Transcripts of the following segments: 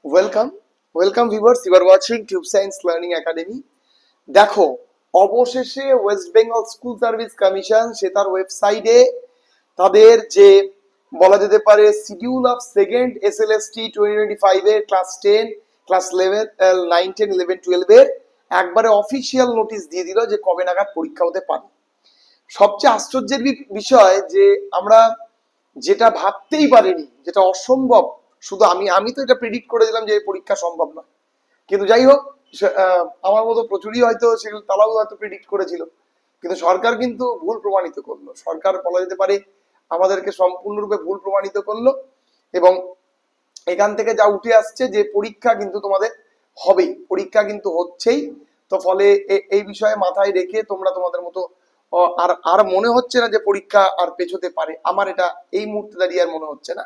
Welcome welcome viewers, you are watching Tube Science Learning Academy. দেখো, অবশেষে West Bengal school service commission সে তার ওয়েবসাইটে তাদের যে বলা যেতে পারে শিডিউল অফ সেকেন্ড এসএলএসটি 2025 এর ক্লাস 10, ক্লাস 11, 9, 10, 11, 12 এর একবারে অফিসিয়াল নোটিশ দিয়ে দিল যে কবে নাগাদ পরীক্ষা হতে পারে। সবচেয়ে আশ্চর্যের বিষয় যে আমরা যেটা ভাবতেই পারিনি, যেটা অসম্ভব, শুধু আমি তো এটা প্রেডিক্ট করে দিলাম যে এই পরীক্ষা সম্ভব নয়, কিন্তু যাই হোক, আমার মতো প্রচুরই হয়তো সেগুলো তারাও হয়তো প্রেডিক্ট করেছিল, কিন্তু সরকার কিন্তু ভুল প্রমাণিত করলো। সরকার বলা যেতে পারে আমাদেরকে সম্পূর্ণরূপে ভুল প্রমাণিত করলো, এবং এখান থেকে যা উঠে আসছে যে পরীক্ষা কিন্তু তোমাদের হবেই, পরীক্ষা কিন্তু হচ্ছেই। তো ফলে এই বিষয়ে মাথায় রেখে তোমরা তোমাদের মতো আর আর মনে হচ্ছে না যে পরীক্ষা আর পেছোতে পারে, আমার এটা এই মুহূর্তে দাঁড়িয়ে আর মনে হচ্ছে না।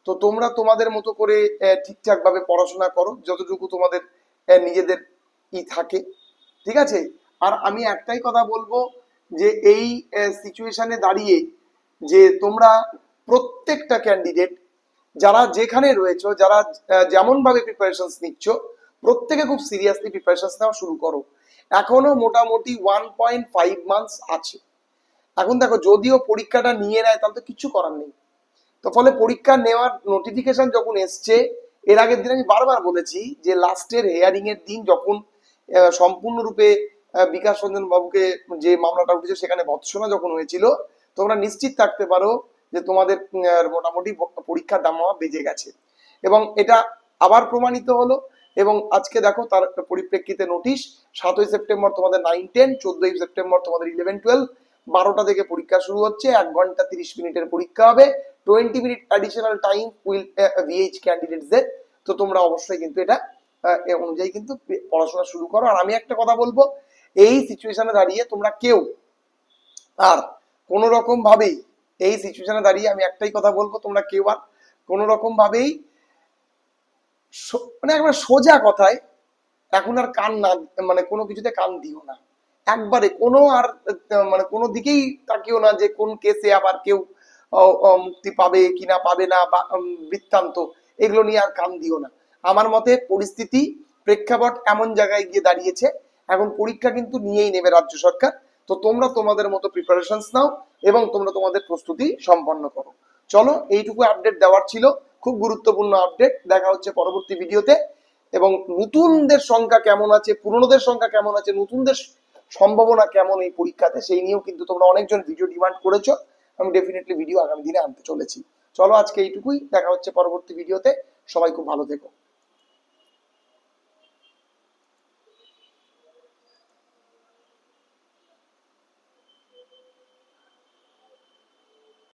তো তোমরা তোমাদের মতো করে ঠিকঠাক ভাবে পড়াশোনা করো, যতটুকু তোমাদের নিজেদের থাকে, ঠিক আছে। আর আমি একটাই কথা বলবো যে এই সিচুয়েশনে দাঁড়িয়ে যে তোমরা প্রত্যেকটা ক্যান্ডিডেট যারা যেখানে রয়েছে, যারা যেমন ভাবে প্রিপারেশনস নিচ্ছ, প্রত্যেকে খুব সিরিয়াসলি প্রিপারেশনস নেওয়া শুরু করো। এখনো মোটামুটি 1.5 মান্থস আছে। এখন দেখো, যদিও পরীক্ষাটা নিয়ে নেয় তাহলে তো কিছু করার নেই। তো ফলে পরীক্ষা নেওয়ার নোটিফিকেশন যখন এসছে, এর আগের দিন আমি বারবার বলেছি যে লাস্টের হেয়ারিং এর দিন যখন সম্পূর্ণরূপে বিকাশ রঞ্জন বাবুকে যে মামলাটা উঠেছে সেখানে ভৎসনা যখন হয়েছিল, তোমরা নিশ্চিত থাকতে পারো যে তোমাদের মোটামুটি পরীক্ষার দাম বেজে গেছে, এবং এটা আবার প্রমাণিত হলো। এবং আজকে দেখো তার পরিপ্রেক্ষিতে নোটিশ, 7ই সেপ্টেম্বর তোমাদের 9, 10, 14ই সেপ্টেম্বর তোমাদের 11, 12, 12টা থেকে পরীক্ষা শুরু হচ্ছে। 1 ঘন্টা 30 মিনিটের পরীক্ষা হবে, 20 মিনিট অ্যাডিশনাল টাইম উইল ভিএইচ ক্যান্ডিডেটসদের। তো তোমরা অবশ্যই কিন্তু এটা অনুযায়ী কিন্তু পড়াশোনা শুরু করো। আর আমি একটা কথা বলবো, এই সিচুয়েশনে দাঁড়িয়ে তোমরা কেউ আর কোনো রকম ভাবেই, এই সিচুয়েশনে দাঁড়িয়ে আমি একটাই কথা বলবো, তোমরা কেউ আর কোনো রকম ভাবেই মানে একবার সোজা কথায় এখন আর কান না, মানে কোনো কিছুতে কান দিও না একবারে, কোনো আর মানে কোনো দিকেই তাকিও না যে কোন কেসে আবার কেউ মুক্তি পাবে কিনা পাবে না, বা বৃত্তান্ত, এগুলো নিয়ে আর কান দিও না। আমার মতে পরিস্থিতি প্রেক্ষাপট এমন জায়গায় গিয়ে দাঁড়িয়েছে, এখন পরীক্ষা কিন্তু নিয়েই নেবে রাজ্য সরকার। তো তোমরা তোমাদের মতো প্রিপারেশনস নাও এবং তোমরা তোমাদের প্রস্তুতি সম্পন্ন করো। চলো, এইটুকু আপডেট দেওয়ার ছিল, খুব গুরুত্বপূর্ণ আপডেট। দেখা হচ্ছে পরবর্তী ভিডিওতে। এবং নতুনদের সংখ্যা কেমন আছে, পুরনোদের সংখ্যা কেমন আছে, নতুনদের সম্ভাবনা কেমন এই পরীক্ষাতে, সেই নিয়েও কিন্তু তোমরা অনেকজন ভিডিও ডিমান্ড করেছো। আমি ডেফিনেটলি ভিডিও আগামী দিনে আনতে চলেছি। চলো, আজকে এইটুকুই, দেখা হচ্ছে পরবর্তী ভিডিওতে। সবাই খুব ভালো থেকো।